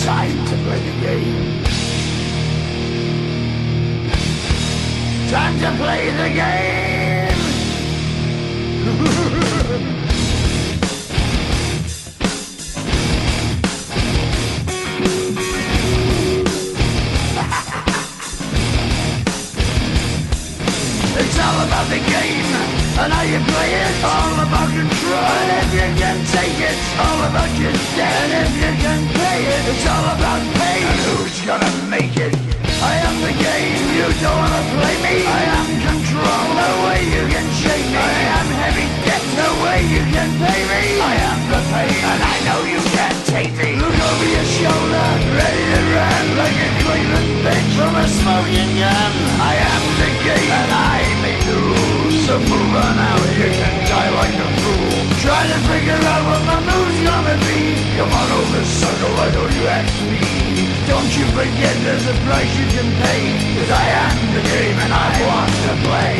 Time to play the game. Time to play the game. It's all about the game and how you play it. All about control, and if you can take it, all about your debt. And if you can pay it, it's all about pain. And who's gonna make it? I am the game, you don't wanna play me. I am control, no way you can shake me. I am heavy debt, no way you can pay me. I am the pain, and I know you can't take me. Look over your shoulder, ready to run like a Cleveland bitch from a smoking gun. I am the game, and I may lose. So move on out, you can die like a fool. Try to figure out what my move's gonna be. Come on over, sucker, why don't you ask me? Don't you forget there's a price you can pay. 'Cause I am the game and I want to play.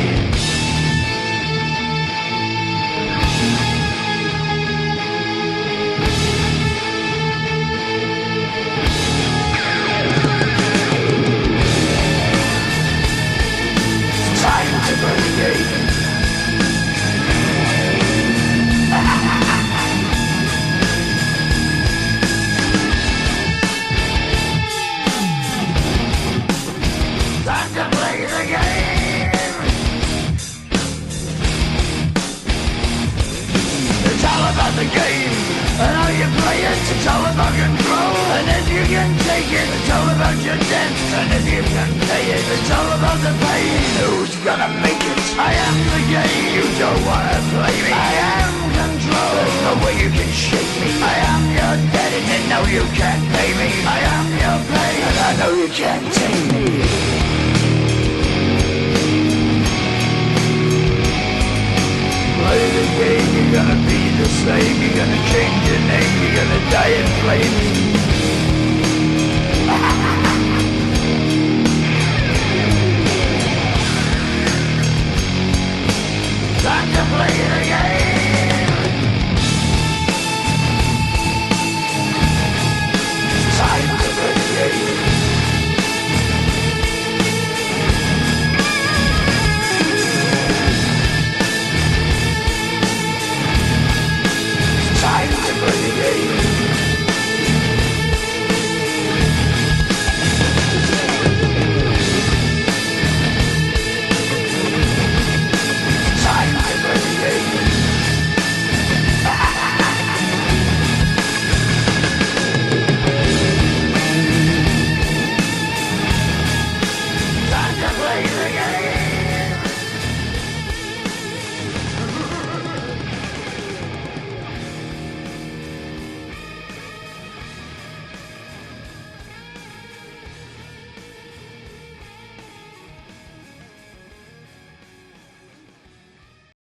It's time to play the game. Time to play the game. It's all about the game and how you play it. It's all about control, and if you can take it, it's all about your debt. And if you can pay it, it's all about the pain. Who's gonna make it? I am the game. You don't wanna play me. I am control. There's no way you can shake me. I am your debt, and you know you can't pay me. I am your pain, and I know you can't take me. Play the game, you're gonna be the slave. You're gonna change your name, you're gonna